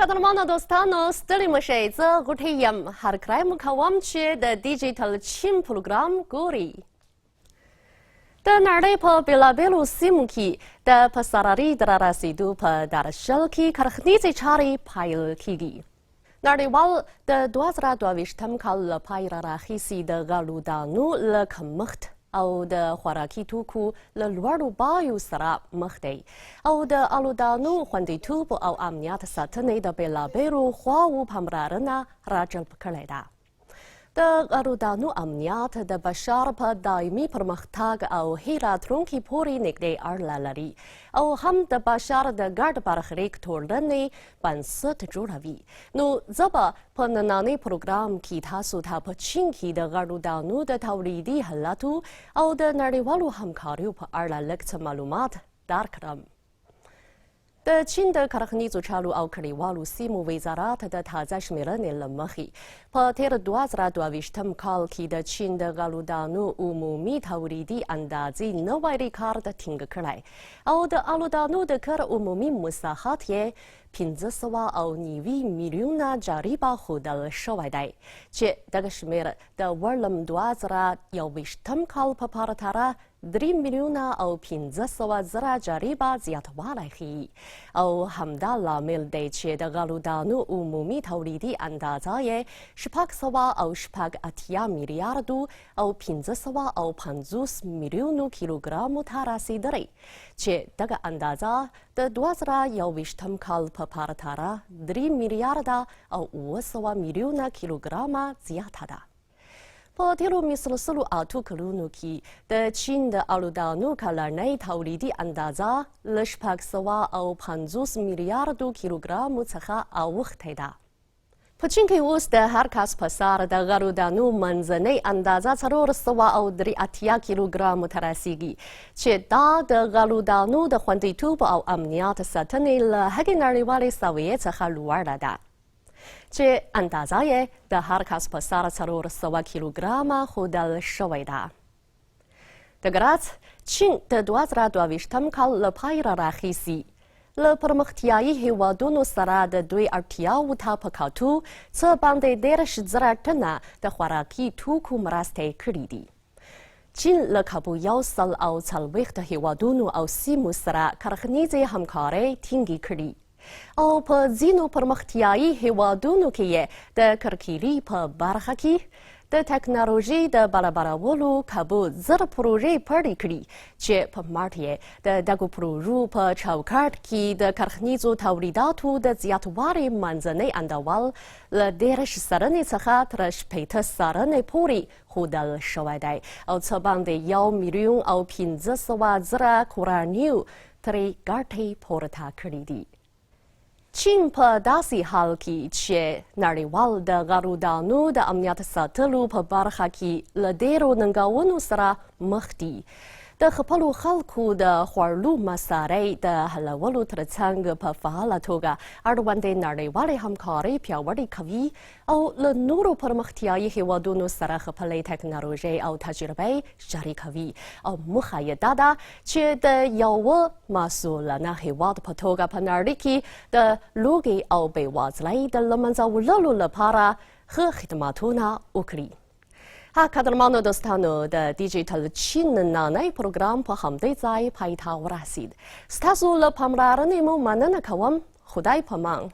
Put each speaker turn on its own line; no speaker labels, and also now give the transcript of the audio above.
Kadrmana dostano, stili mășeță, guteyam, har kraim kawam ce de digital chin program guri. De nare pa belabelu simki, de pasarari drarasidu pa darashalki karkhnizi chari pail kigi. Nare wal de doazra doavishtam kal pairara hisi de galudanu le kamacht. او د خوراکي توکو له لوړو بیو سره مخ دی او د الودانو خوندیتوب او امنیت ساتنې د بېلابېلو خواوو پاملرنه راجلب کړې ده. د الودانو امنیت د بشر په دایمي پرمختګ او ښې راتلونکي پورې نږدې اړه لري او هم د بشر د ګډ برخلیک ټولنې بنسټ جوړوي. نو زه به په نننۍ پروګرام کې تاسو ته په چین کې د الودانو د تولیدي حالاتو او د نړیوالو همکاریو په اړه لږ څه معلومات درکړم. د چین د کرنیزو چارو او کلیوالو سیمو وزارت د تازه شمېرنې له مخې په تېر 2022 کال کې د چین د الودانو عمومي تولیدي اندازې نوی ریکارډ ټینګ کړی او د الودانو د کر عمومي مساحت یې 590 میلیونه جریبه ښودل شوی دی چې دغه شمېر د ورلم 2021 کال په پرتله 3 میلیونه او 500 زره جریبه زیاتوالی ښیي او همدا لامل دی چې د الودانو عمومي تولیدي اندازه یې 680 میلیاردو او 550 میلیونو کیلوګرامو ته رسیدلی چې دغه اندازه د 2021 کال په پرتله 3 میلیارده او 900 میلیونه کیلوګرامه زیاته ده. په تېرو مثلثلو اتو کلونو کې د چین د الودانو کلنۍ تولیدي اندازه له 650 میلیاردو کیلوګرامو څخه اوښتې ده. په چین کې اوس د هر کس په سر د الودانو منځنۍ اندازه 483 کیلوګرامو ته رسیږي چې دا د الودانو د خوندیتوب او امنیت ساتنې له هغې نړیوالې سویې څخه لوړه ده چې اندازه یې د هر کس په سر 400 کیلوګرامه ښودل شوې ده. د ګراس چین د 2022 کال له پیله راهیسې له پرمختیایي هیوادونو سره د دوی اړتیاوو ته په کتو څه باندې 10 زره ټنه د خوراکي توکو مرستې کړي دي. چین له کابو 140 هیوادونو او سیمو سره کرنیزې همکارۍ ټینګې کړي او په ځینو پرمختیایي هیوادونو کې یې د کرکیلي په برخه کې د ټکنالوژي د برابرولو کابو زر پروژې پیل کړي چې په مارچ یې د دغو پروژو په چوکاټ کې د کرنیزو تولیداتو د زیاتوالي منځنی اندول له 10 سلنې څخه تر 80 سلنې پورې ښودل شوی دی او څه باندې 1 میلیون او 500 زره کورنیو ترې ګټې پورته کړي دي. چین په داسې حال کې چې نړیوال د الودانو د امنیت ساتلو په برخه کې له ډېرو ننګونو سره مخ دي. د خپلو خلکو د خوړلو مسارې د حلولو ترڅنګ په فعاله توګه اړوندې نړیوالې همکارۍ پیاوړې کوي او له نورو پرمختیایي هیوادونو سره خپلې ټکنالوژۍ او تجربې شریکوي او موخه یې دا ده چې د یوه مسؤلانه هیواد په توګه په نړۍ کې د لوږې او بېوزلۍ د له منځه وړلو لپاره ښه خدمتونه وکړي. قدرمنو دوستانو، د دیجیټل چین نننی پروګرام په همدې ځای پای ته ورسید. ستاسو له پاملرنې مو مننه کوم. خدای پامان.